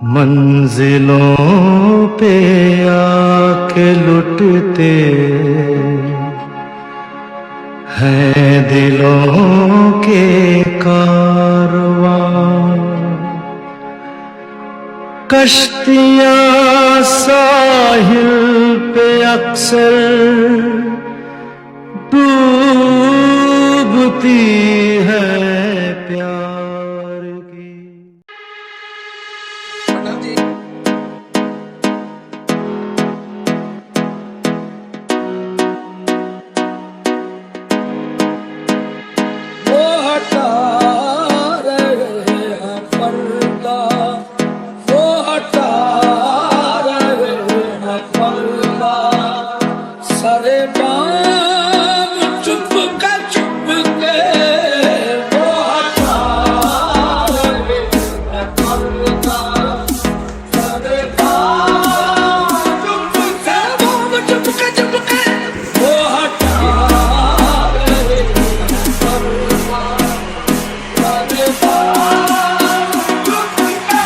मंजिलों पे आके लुटते हैं दिलों के कारवां। कश्तियां साहिल पे अक्सर डूबती है प्यार की। वो हटा रहे हैं पर्दा, वो हटा रहे हैं पर्दा, सारे बाम चुप के वो हटा रहे हैं पर्दा, सारे बाम चुप के वो हटा रहे हैं पर्दा, सारे बाम चुप के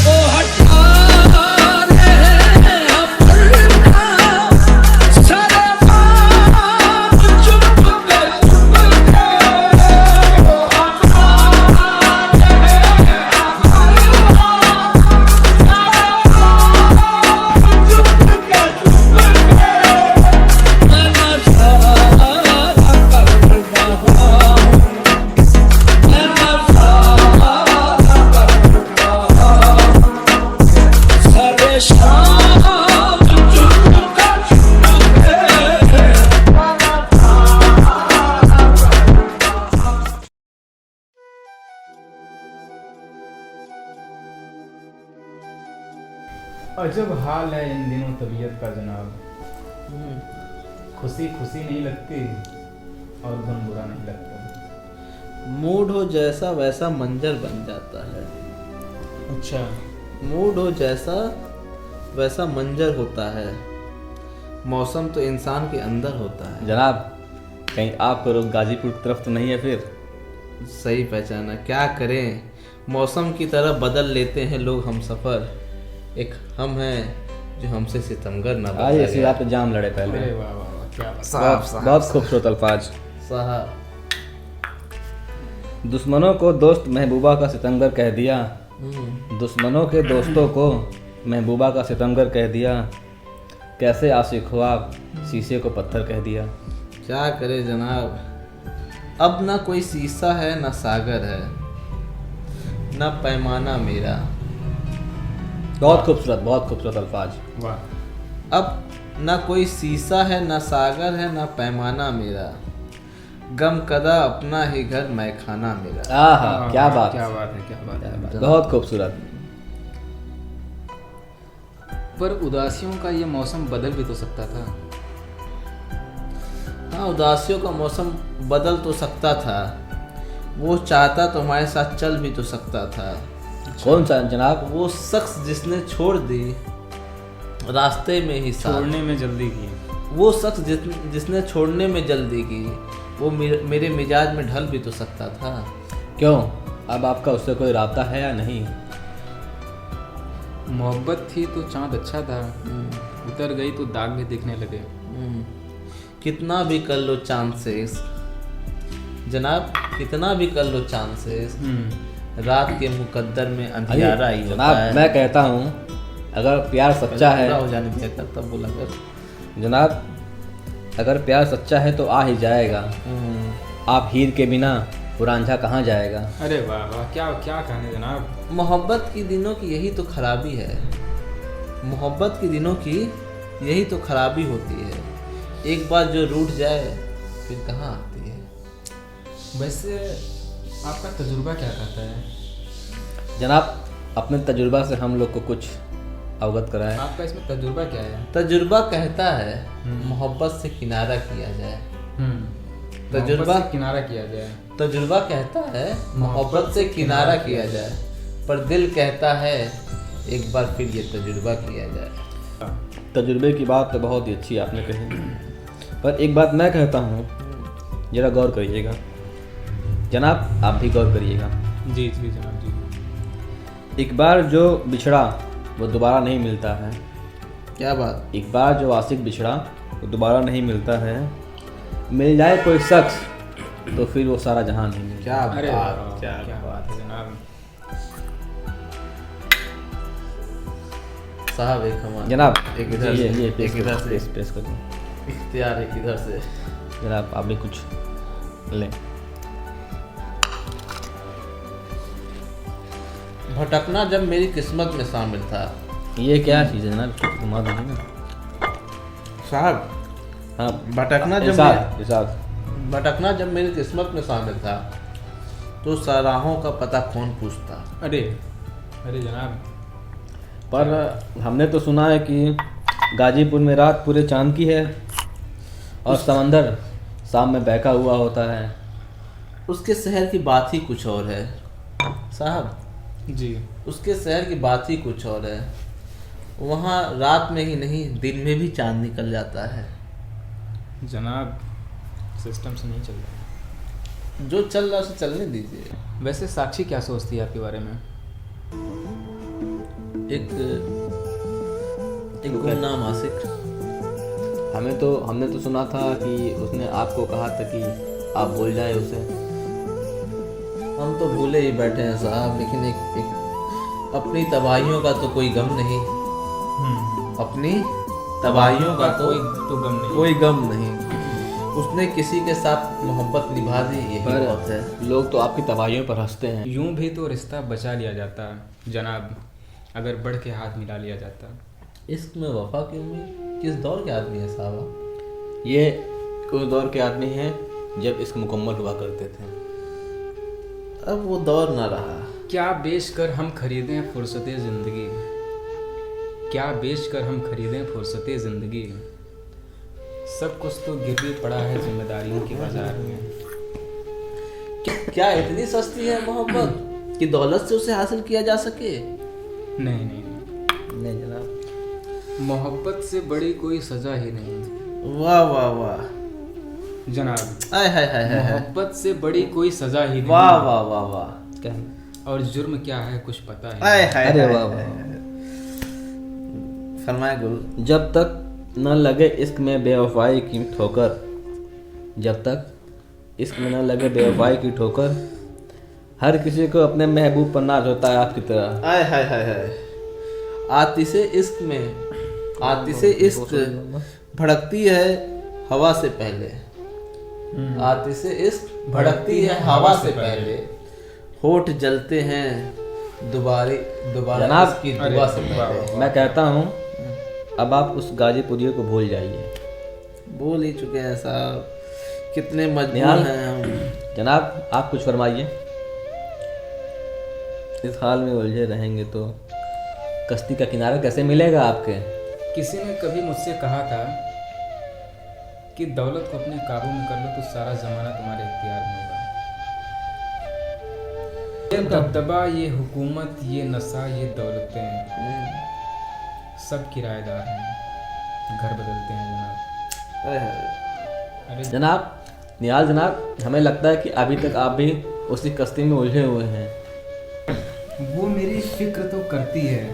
वो हटा रहे हैं पर्दा, सारे बाम चुप के वो हटा अजब हाल है इन दिनों तबीयत का जनाब। खुशी खुशी नहीं लगती और गम बुरा नहीं लगता। मूड हो जैसा वैसा मंजर बन जाता है। अच्छा, मूड हो जैसा वैसा मंजर होता है। मौसम तो इंसान के अंदर होता है। जनाब, कहीं आपका रुख गाजीपुर की तरफ तो नहीं है फिर? सही पहचाना। क्या करें, मौसम की तरह बदल लेते हैं लोग हम सफ़र। एक हम हैं जो हमसे सितमगर ना आज बदला इसी गया। बात पे जाम लड़े पहले। अरे वाह वाह वाह, क्या बात। बहुत खूबसूरत अल्फाज। साहब, दुश्मनों को दोस्त महबूबा का सितमगर कह दिया, दुश्मनों के दोस्तों को महबूबा का सितमगर कह दिया। कैसे आशिक हो आप, शीशे को पत्थर कह दिया। क्या करे जनाब, अब ना कोई शीशा है ना सागर है, ना पैमाना मेरा। बहुत खूबसूरत अल्फाज। वाह। अब ना कोई शीशा है ना सागर है ना पैमाना मेरा, गम कदा अपना ही घर मैं खाना मेरा। आहा, क्या बात, क्या बात है, क्या बात है। बहुत खूबसूरत। पर उदासियों का ये मौसम बदल भी तो सकता था। हाँ, उदासियों का मौसम बदल तो सकता था। वो चाहता तो हमारे साथ चल भी तो सकता था। कौन सा जनाब? वो शख्स जिसने छोड़ दी रास्ते में ही साथ, छोड़ने में जल्दी की। वो शख्स जिसने छोड़ने में जल्दी की, वो मेरे मिजाज में ढल भी तो सकता था। क्यों, अब आपका उससे कोई राब्ता है या नहीं? मोहब्बत थी तो चांद अच्छा था, उतर गई तो दाग भी दिखने लगे। कितना भी कर लो चांद से इश्क जनाब, कितना भी कर लो चांद से इश्क, रात के मुकद्दर में अंधियारा ही होता जनाब, है। मैं कहता हूँ अगर प्यार सच्चा है, पूरा हो जाने दिया कर, तब बोला कर। जनाब अगर प्यार सच्चा है तो आ ही जाएगा। आप हीर के बिना पुरांझा कहाँ जाएगा। अरे वाह वाह, क्या क्या कहने जनाब। मोहब्बत की दिनों की यही तो खराबी है, मोहब्बत की दिनों की यही तो खराबी होती है। एक बार जो रूठ जाए फिर कहाँ आती है। वैसे आपका तजुर्बा क्या कहता है? जनाब, अपने तजुर्बा से हम लोग को कुछ अवगत कराए। आपका इसमें तजुर्बा क्या है? तजुर्बा कहता है मोहब्बत से किनारा किया जाए। तजुर्बा से किनारा किया जाए। तजुर्बा कहता है मोहब्बत से किनारा किया जाए, पर दिल कहता है एक बार फिर ये तजुर्बा किया जाए। तजुर्बे की बात तो बहुत ही अच्छी आपने कही, पर एक बात मैं कहता हूँ, जरा गौर करिएगा। जनाब, आप भी गौर करिएगा। जी जी जनाब जी। एक बार जो बिछड़ा वो दोबारा नहीं मिलता है। क्या बात। एक बार जो आशिक बिछड़ा वो दोबारा नहीं मिलता है। मिल जाए कोई शख्स तो फिर वो सारा जहां नहीं मिलता। क्या अरे बात। वाह, क्या बात है जनाब। साहब एक हमारा जनाब एक इधर ये से, पेश एक इधर से पेश कर दो। इख्तियार, एक इधर से। जनाब आप भी कुछ लें। भटकना जब मेरी किस्मत में शामिल था। ये क्या चीज़ है जनाब, घुमा दीजिए ना। साहब हाँ, भटकना जब इरशाद भटकना जब मेरी किस्मत में शामिल था तो सराहों का पता कौन पूछता। अरे अरे जनाब, पर हमने तो सुना है कि गाजीपुर में रात पूरे चांद की है और समंदर शाम में बहका हुआ होता है। उसके शहर की बात ही कुछ और है साहब, जी उसके शहर की बात ही कुछ और है। वहाँ रात में ही नहीं दिन में भी चांद निकल जाता है। जनाब, सिस्टम से नहीं चल रहा। जो चल रहा है उसे चलने दीजिए। वैसे साक्षी क्या सोचती है आपके बारे में? एक गुमनाम आशिक। हमने तो सुना था कि उसने आपको कहा था कि आप भूल जाए उसे। हम तो भूले ही बैठे हैं साहब, लेकिन एक अपनी तबाहियों का तो कोई गम नहीं। अपनी तबाहियों का तो गम नहीं। कोई गम नहीं। उसने किसी के साथ मोहब्बत निभा दी, यही बहुत है। पर लोग तो आपकी तबाहियों पर हंसते हैं। यूं भी तो रिश्ता बचा लिया जाता जनाब, अगर बढ़ के हाथ मिला लिया जाता। इश्क में वफा की उम्मीद किस दौर के आदमी है साहब? ये उस दौर के आदमी हैं जब इश्क मुकम्मल हुआ करते थे। अब वो दौर ना रहा। क्या बेच कर हम खरीदें फुर्सत ज़िंदगी, क्या बेच कर हम खरीदें फुर्सत ज़िंदगी। सब कुछ तो गिरवी पड़ा है जिम्मेदारियों के बाजार में। क्या इतनी सस्ती है मोहब्बत कि दौलत से उसे हासिल किया जा सके? नहीं नहीं नहीं। नहीं जनाब, मोहब्बत से बड़ी कोई सजा ही नहीं वाह वाह वाह जनाब। आय हाय हाय हाय हाय। मोहब्बत से बड़ी कोई सजा ही नहीं। वाह वाह वाह वाह। क्या? और जुर्म क्या है कुछ पता है आय नहीं। हाय अरे हाय वाह हाय। वाह। फरमाए गुरु। जब तक न लगे इश्क में बेवफाई की ठोकर, जब तक इश्क में न लगे बेवफाई की ठोकर, हर किसी को अपने महबूब पर नाज होता है आपकी तरह। आय हाय हाय हाय। आतिशे इश्क में, आतिशे इश्क भड़कती है हवा से पहले। आतिशे इश्क भड़कती है हवा से पहले। होठ जलते हैं दोबारा दोबारा जनाब, इसकी दुआ से अरे, वाह, पहले। मैं कहता हूँ अब आप उस गाजीपुरियों को भूल जाइए। बोल ही चुके हैं साहब, कितने मजबूर निहाल। हैं हम। जनाब आप कुछ फरमाइए। इस हाल में उलझे रहेंगे तो कश्ती का किनारा कैसे मिलेगा आपके? किसी ने कभी मुझसे कहा था कि दौलत को अपने काबू में कर लो तो सारा जमाना तुम्हारे इख्तियार में होगा। ये दबदबा, ये हुकूमत, ये नशा, ये दौलतें सब किराएदार हैं, घर बदलते हैं जनाब। आय हाय। अरे जनाब निहाल जनाब, हमें लगता है कि अभी तक आप भी उसी कश्ती में उलझे हुए हैं। वो मेरी फिक्र तो करती है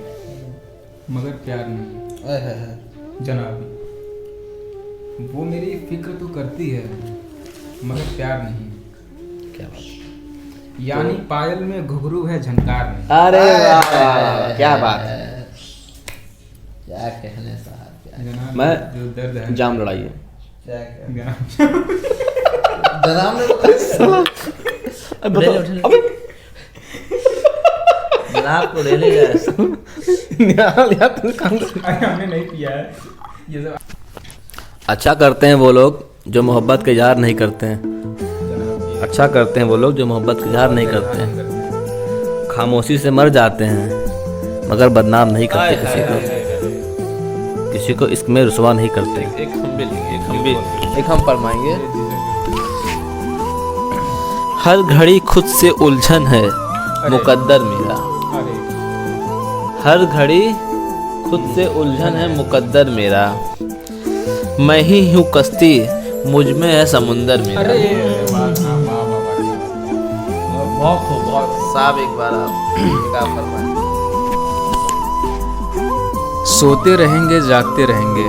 मगर प्यार नहीं आय हाय हाय। जनाब। वो मेरी फिक्र तो करती है मगर प्यार नहीं। क्या बात? यानी पायल में घुघरू है, झनकार नहीं। अरे वाह, क्या बात है। क्या कहने साहब, क्या जनाब, मैं जो दर्द है जाम लड़ाइए। क्या कहने। जनाब, जनाब ने तो ले ले, उठे ले। जनाब को ले ले गए। निहाल यार तुम काम कर। अरे हमने नहीं किया है ये सब। अच्छा करते हैं वो लोग जो मोहब्बत का इजहार नहीं करते हैं। अच्छा करते हैं वो लोग जो मोहब्बत का इजहार नहीं करते हैं। खामोशी से मर जाते हैं मगर बदनाम नहीं करते किसी को इश्क में रुसवा नहीं करते। एक हम भी लेंगे, एक हम फरमाएंगे। हर घड़ी खुद से उलझन है मुकद्दर मेरा। अरे हर घड़ी खुद से उलझन है मुकद्दर मेरा। मैं ही हूँ कश्ती, मुझ में है समुंदर मेरा। अरे वाह, बहुत साहब एक बार आप फरमाएं। सोते रहेंगे जागते रहेंगे,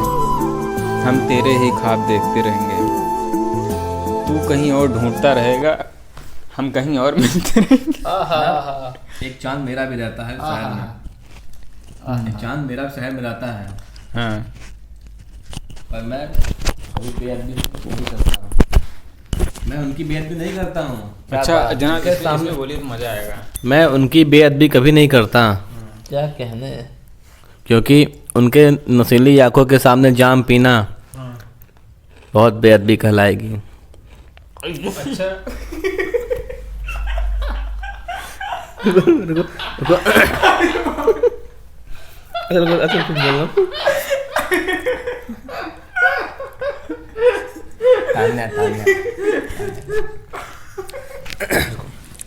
हम तेरे ही ख्वाब देखते रहेंगे। तू कहीं और ढूंढता रहेगा, हम कहीं और मिलते रहेंगे। एक चांद मेरा भी रहता है शहर में, एक चांद मेरा शहर में रहता है, हाँ, पर मैं कभी बेअदबी नहीं करता हूँ, मैं उनकी बेअदबी नहीं करता हूँ। अच्छा जनाब के सामने बोलिए तो मज़ा आएगा। मैं उनकी बेअदबी कभी नहीं करता, क्या कहने। क्योंकि उनके नशीली आंखों के सामने जाम पीना बहुत बेअदबी कहलाएगी। अच्छा अच्छा कुछ बोलो।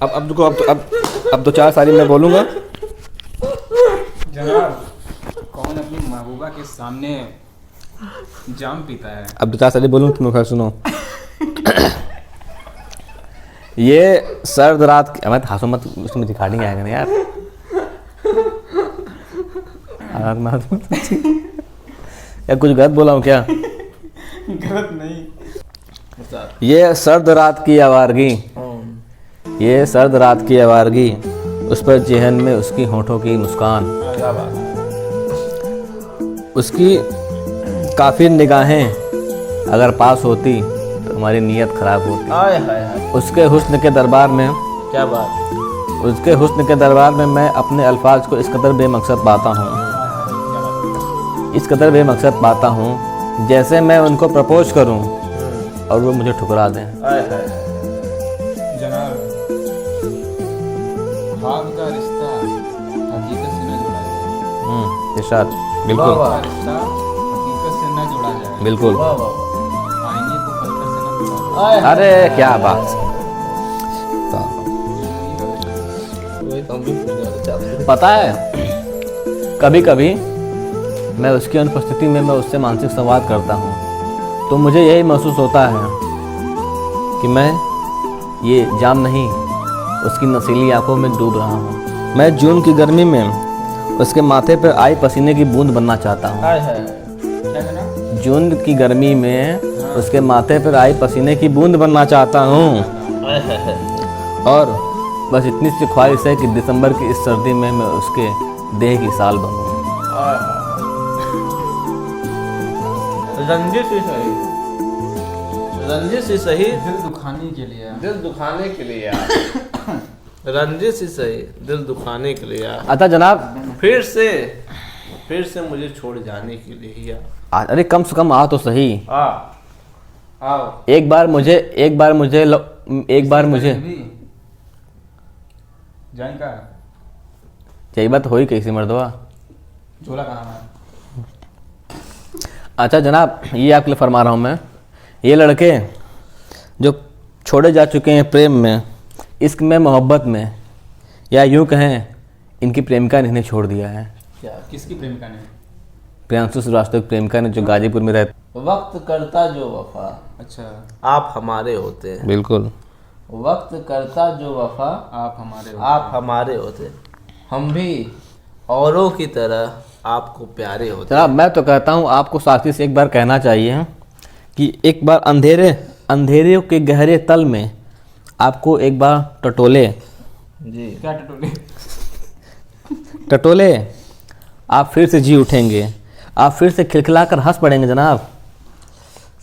अब देखो, अब तो 4 सारी मैं बोलूँगा। जनाब, कौन अपनी महबूबा के सामने जाम पीता है? अब 4 सारी बोलूँ, तुम खैर सुनो। ये सर्द रात की, मैं हंसो मत, उसमें रिकॉर्डिंग आएगा ना यार। या कुछ गलत बोला हूँ क्या? गलत नहीं। ये सर्द रात की आवारगी, ये सर्द रात की आवारगी, उस पर जेहन में उसकी होठों की मुस्कान, क्या बात। उसकी काफी निगाहें अगर पास होती तो हमारी नीयत खराब होती। हाय हाय हाय, उसके हुस्न के दरबार में, क्या बात। उसके हुस्न के दरबार में मैं अपने अल्फाज को इस कदर बेमकसद पाता हूँ, इस कदर बेमकसद पाता हूँ, जैसे मैं उनको प्रपोज करूँ और वो मुझे ठुकरा दें। हाय हाय। जनाब, ख्वाब का रिश्ता हकीकत से न जोड़ा जाए। इरशाद, वाह बिल्कुल वाह, रिश्ता हकीकत से न जोड़ा जाए। बिल्कुल। वाह वाह वाह। आईने को पत्थर से न जोड़ा हाय हाय। अरे क्या बात। वही तो हम भी पूछ रहे थे, चाहते। पता है, कभी कभी मैं उसकी अनुपस्थिति में मैं उससे मानसिक संवाद करता हूँ तो मुझे यही महसूस होता है कि मैं ये जाम नहीं, उसकी नशीली आंखों में डूब रहा हूँ। मैं जून की गर्मी में उसके माथे पर आई पसीने की बूंद बनना चाहता हूँ। हाय हाय। क्या जनाब? जून की गर्मी में उसके माथे पर आई पसीने की बूंद बनना चाहता हूँ, हाय हाय हाय। और बस इतनी सी ख्वाहिश है कि दिसंबर की इस सर्दी में मैं उसके देह की साल बनूँ। हाय हाय। रंजिश ही सही, रंजिश ही सही, दिल दुखाने के लिए। दिल दुखाने के लिए यार। रंजिश ही सही, दिल दुखाने के लिए यार। अतः जनाब, फिर से मुझे छोड़ जाने के लिए ही यार। अरे कम से कम आ तो सही। आओ। एक बार मुझे जान का यही बात हुई कैसी मर्दवा। झोला कहाँ है? अच्छा जनाब, ये आपके लिए फरमा रहा हूँ मैं, ये लड़के जो छोड़े जा चुके हैं प्रेम में, इश्क में, मोहब्बत में, या यूँ कहें इनकी प्रेमिका ने इन्हें छोड़ दिया है। क्या किसकी प्रेमिका ने? प्रियांशु श्रीवास्तव की प्रेमिका ने, जो गाजीपुर में रहते। वक्त करता जो वफा, अच्छा, आप हमारे होते हैं। बिल्कुल। वक्त करता जो वफा, आप हमारे हो। आप हमारे होते। हम भी औरों की तरह आपको प्यारे होते। जनाब, मैं तो कहता हूँ आपको साथी से एक बार कहना चाहिए कि एक बार अंधेरे के गहरे तल में आपको एक बार टटोले, जी। क्या टटोले, आप फिर से जी उठेंगे, आप फिर से खिलखिलाकर हंस पड़ेंगे जनाब,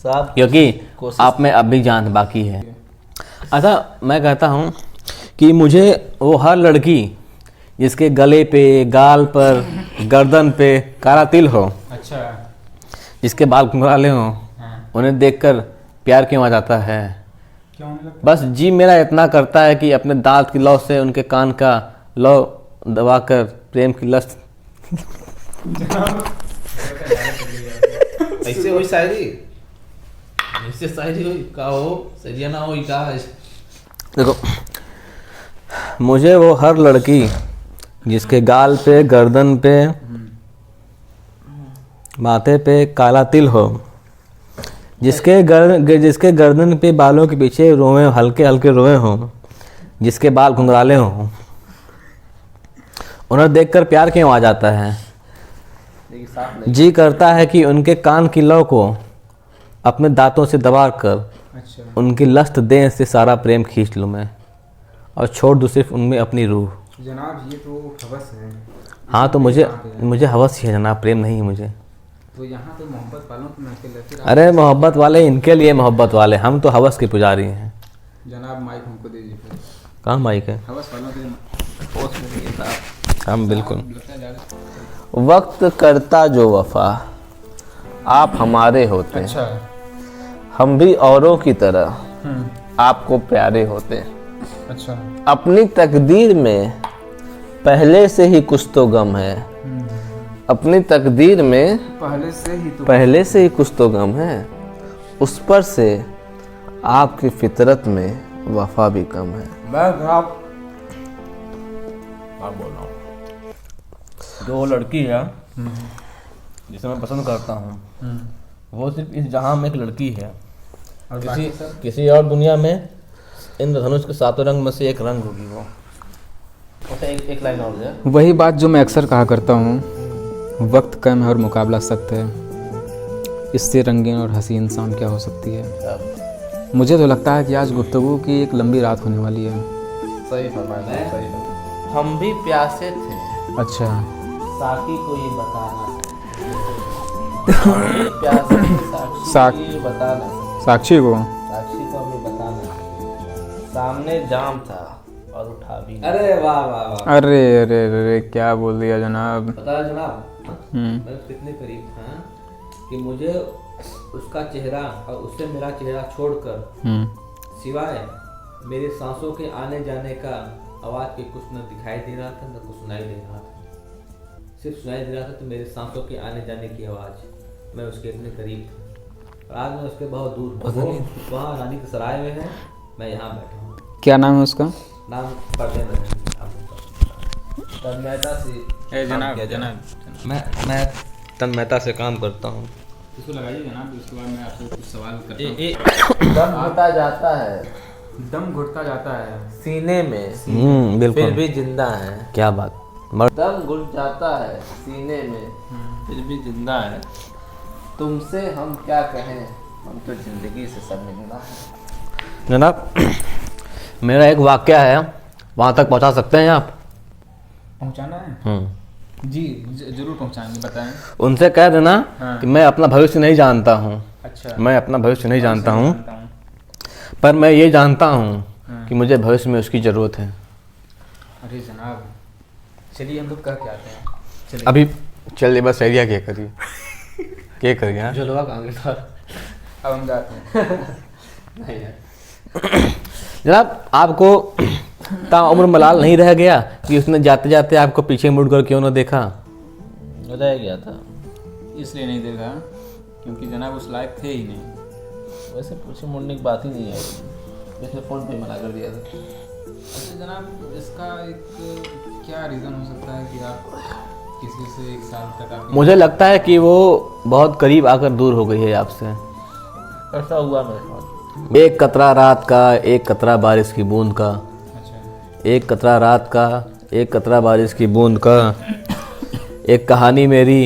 साहब क्योंकि कोशिश- आप में अब भी जान बाकी है। अच्छा, मैं कहता हूँ कि मुझे वो हर लड़की जिसके गले पे, गाल पर, गर्दन पे काला तिल हो, अच्छा, जिसके बाल घुंघराले हों, हाँ। उन्हें देखकर प्यार क्यों आ जाता है। क्यों नहीं लगता? बस जी मेरा इतना करता है कि अपने दांत की लौ से उनके कान का लौ दबाकर प्रेम की लस्त। ऐसे हुई शायरी, ऐसे शायरी हुई का हो, सरिया ना हो का। देखो, मुझे वो हर लड़की जिसके गाल पे, गर्दन पे, माथे पे काला तिल हो, जिसके गर्दन पे बालों के पीछे रोए, हल्के हल्के रोए हों, जिसके बाल घुंघराले हों, उन्हें देखकर प्यार क्यों आ जाता है। देखिए साफ नहीं। जी करता है कि उनके कान की लौ को अपने दांतों से दबाकर अच्छा उनकी लस्त देह से सारा प्रेम खींच लूँ मैं और छोड़ दूँ सिर्फ उनमें अपनी रूह। जनाब, ये तो हवस है। हाँ तो मुझे हवस ही है जनाब, प्रेम नहीं है मुझे। तो यहाँ तो मोहब्बत वालों की महफिल है फिर। अरे मोहब्बत वाले इनके लिए मोहब्बत वाले, हम तो हवस के पुजारी हैं। जनाब माइक हमको दे दीजिए फिर। कहाँ माइक है? हवस वालों के लिए पोस्ट में नहीं था। हम बिल्कुल। लगता है ज़्यादा। वक्त करता जो वफा, आप हमारे होते हैं, अच्छा। हम भी औरों की तरह आपको प्यारे होते हैं। अच्छा। अपनी तकदीर में पहले से ही कुछ तो गम है, अपनी तकदीर में पहले से ही कुछ तो गम है, उस पर से आपकी फितरत में वफा भी कम है। मैं आप बोल रहा हूँ, जो लड़की है जिसे मैं पसंद करता हूँ वो सिर्फ इस जहां में एक लड़की है, और किसी और दुनिया में इंद्रधनुष के सातों रंग में से एक रंग होगी वो। एक लाइन और है। वही बात जो मैं अक्सर कहा करता हूँ, वक्त कम है और मुकाबला सख्त है, इससे रंगीन और हंसी इंसान क्या हो सकती है। मुझे तो लगता है कि आज गुफ्तगू की एक लंबी रात होने वाली है। सही फरमाया, सही। हम भी प्यासे थे, अच्छा। साकी को ये बताना प्यासे थे, साक्षी को ये बताना, साक्षी को साक्षी को हमें बताना, सामने जाम था और उठा भी। अरे वाह वाह वाह। अरे अरे अरे क्या बोल दिया जनाब। पता है जनाब, मैं कितने करीब था कि मुझे उसका चेहरा और उससे मेरा चेहरा छोड़कर सिवाय मेरी सांसों के आने जाने का आवाज़ के कुछ न दिखाई दे रहा था न कुछ सुनाई दे रहा था। सिर्फ सुनाई दे रहा था तो मेरे सांसों के आने जाने की आवाज़। मैं उसके इतने करीब था और आज मैं उसके बहुत दूर हूँ। वहाँ रानी के सराय में है, मैं यहाँ बैठा हूँ। क्या नाम है उसका? नाम पर्दे में तन्मयता से जनाब मैं तन्मयता से काम करता हूँ। इसको लगाइए जनाब, उसके बाद मैं आपसे कुछ सवाल करता हूँ। दम घुटा जाता है दम घुटता जाता है सीने में, बिल्कुल। फिर भी जिंदा है। क्या बात। दम घुट जाता है सीने में, फिर भी जिंदा है। तुमसे हम क्या कहें, हम तो जिंदगी से सब मिलना है। जनाब मेरा एक वाक्या है, वहाँ तक पहुँचा सकते हैं आप? पहुँचाना है? जी जरूर पहुँचाएंगे, बताएं। उनसे कह देना कि मैं अपना भविष्य नहीं जानता हूँ। अच्छा। मैं अपना भविष्य नहीं जानता हूँ, पर मैं ये जानता हूँ कि मुझे भविष्य में उसकी ज़रूरत है। अरे जनाब चलिए हम लोग कह के आते हैं। चलिए अभी चलिए बस एरिया क्या करिए क्या करिए। हाँ? जलवा कांग्रेस अब हम जाते हैं। जनाब आपको ताउम्र मलाल नहीं रह गया कि उसने जाते जाते आपको पीछे मुड़कर क्यों ना देखा? रह गया था, इसलिए नहीं देखा क्योंकि जनाब उस लायक थे ही नहीं। वैसे पीछे मुड़ने की बात ही नहीं है, जैसे फ़ोन पे मना कर दिया था। अच्छा जनाब, इसका एक क्या रीज़न हो सकता है कि आप किसी से एक साल तक आप मुझे लगता है कि वो बहुत करीब आकर दूर हो गई है आपसे। ऐसा हुआ मेरे साथ। एक कतरा रात का, एक कतरा बारिश की बूंद का, अच्छा एक कतरा रात का, एक कतरा बारिश की बूंद का, एक कहानी मेरी,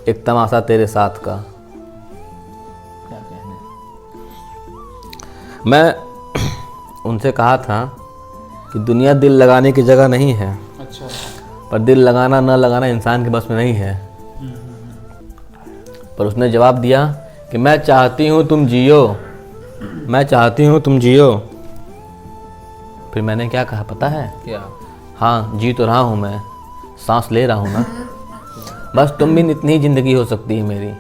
एक तमाशा तेरे साथ का। क्या कहने, मैं उनसे कहा था कि दुनिया दिल लगाने की जगह नहीं है, अच्छा पर दिल लगाना न लगाना इंसान के बस में नहीं है। पर उसने जवाब दिया कि मैं चाहती हूँ तुम जियो, मैं चाहती हूँ तुम जियो। फिर मैंने क्या कहा पता है? क्या? हाँ जी तो रहा हूँ मैं, सांस ले रहा हूँ ना, बस तुम भी इतनी ही जिंदगी हो सकती है मेरी।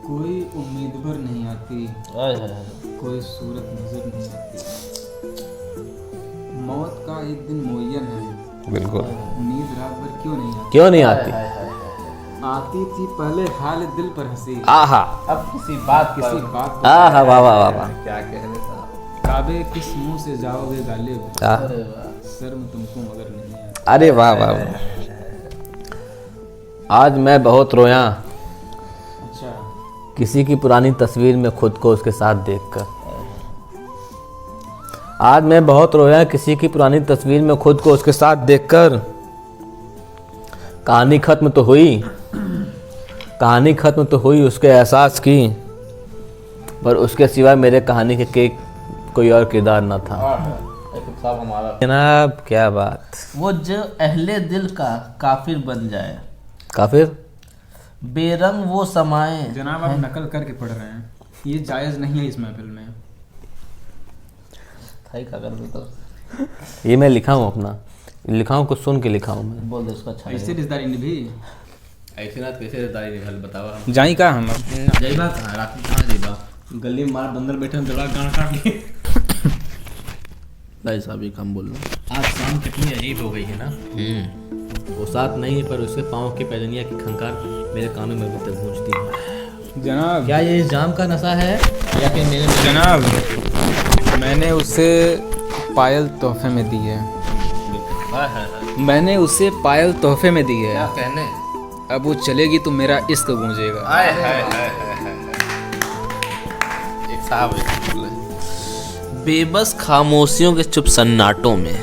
कोई उम्मीद भर नहीं आती, आय हाय हाय। कोई सूरत नजर नहीं आती, मौत का एक दिन मुअय्यन है, बिल्कुल। नींद रात भर क्यों नहीं आती, क्यों नहीं आती? आती थी पहले हाल दिल पर हंसी, आहा अब किसी बात किसी बात पर आहा वाह वाह वाह वाह। क्या कहने था। काबे किस मुंह से जाओगे गालिब, आह, शर्म तुमको मगर नहीं आती। अरे वाह वाह वाह। आज मैं बहुत रोया अच्छा किसी की पुरानी तस्वीर में खुद को उसके साथ देखकर। आज मैं बहुत रोया किसी की पुरानी तस्वीर में खुद को उसके साथ देखकर। कहानी खत्म तो हुई, कहानी खत्म तो हुई, उसके एहसास की, पर उसके सिवा मेरे कहानी के कोई और किरदार न था। साहब हमारा जनाब क्या बात। वो जो अहले दिल का काफिर बन जाए, काफिर बेरंग वो समाए। जनाब आप नकल करके पढ़ रहे हैं, ये जायज़ नहीं है इस महफिल में। थाई का कर दो तो ये मैं लिखा हूँ अपना, लिखा हूँ कुछ सुन के लिखा हूँ मैं। बोल दे उसको अच्छा ऐसे रिश्तेदारी निभी ऐसे ना कैसे रिश्तेदारी निकल बताओ हम। जाई का हम जाइबा कहाँ रात में कहाँ जाइबा? गली में मार बंदर बैठे हैं, दड़ा गाना काट लिए। भाई साहब ये कम बोल रहा आज शाम कितनी अजीब हो गई है ना। वो साथ नहीं है पर उसके पाँव की पैजनिया की खंकार मेरे कानों में अभी तक गूंजती है। जनाब क्या ये इस जाम का नशा है या फिर मेरे जनाब मैंने उसे पायल तोहफे में दी है, मैंने उसे पायल तोहफे में दी है। क्या कहने? अब वो चलेगी तो मेरा इश्क गूंजेगा। हाय हाय हाय एक साहब है। बेबस खामोशियों के चुप सन्नाटों में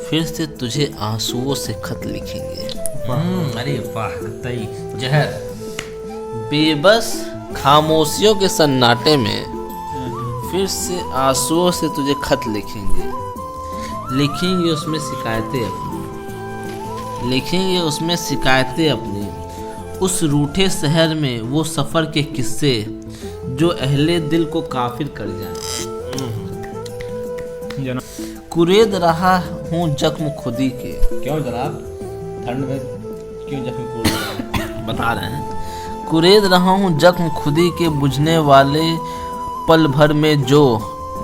फिर से तुझे आंसुओं से खत लिखेंगे। अरे वाह तई जहर। बेबस खामोशियों के सन्नाटे में फिर से आंसुओं से तुझे खत लिखेंगे। लिखेंगे उसमें शिकायतें अपनी, लिखेंगे उसमें शिकायतें अपनी। उस रूठे शहर में वो सफ़र के किस्से जो अहले दिल को काफिर कर जाए। कुरेद रहा हूँ जख्म खुदी के। क्यों जनाब ठंड में क्यों जख्म कूद रहे हैं? बता रहे हैं। कुरेद रहा हूँ जख्म खुदी के बुझने वाले पल भर में जो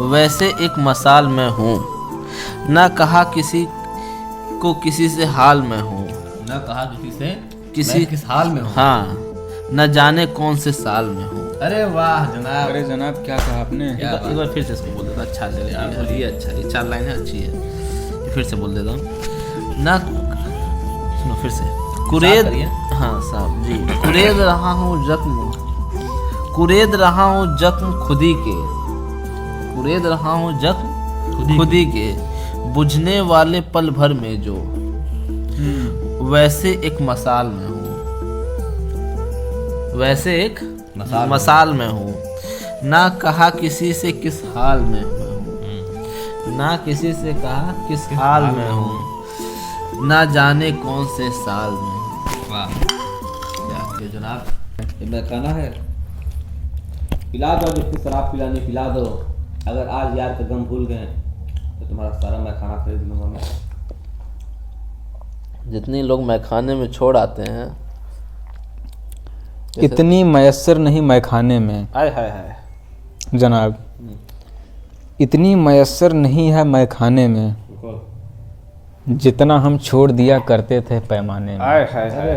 वैसे एक मसाल में हूँ। ना कहा किसी को किसी से हाल में हूँ। ना कहा किसी से किसी मैं किस हाल में हूँ। हाँ न जाने कौन से साल में हूँ। अरे वाह जनाब। अरे जनाब क्या कहा आपने? एक बार फिर से इसको बोल देता अच्छा चले आप बोलिए। अच्छा ये 4 लाइनें अच्छी है, ये फिर से बोल देता हूँ ना। सुनो फिर से। कुरेद करिए। हाँ साहब जी। कुरेद रहा हूँ जख्म, कुरेद रहा हूँ जख्म खुदी के, कुरेद रहा हूँ जख्म खुदी के बुझने वाले पल भर में जो वैसे एक मसाल में हूँ। वैसे एक मसाल में हूँ। ना कहा किसी से किस हाल में हूँ, ना किसी से कहा किस हाल में हूँ। ना जाने कौन से साल में हूँ। वाह क्या ये जनाब ये मैं खाना है। पिला दो जिसको शराब पिलानी पिला दो। अगर आज यार का गम भूल गए तो तुम्हारा सारा मैं खाना खरीद लूंगा मैं। जितने लोग मैखाने में छोड़ आते हैं इतनी मयस्सर नहीं मैखाने में। हाय हाय हाय। जनाब इतनी मयस्सर नहीं है मैखाने में जितना हम छोड़ दिया करते थे पैमाने में। हाय हाय हाय।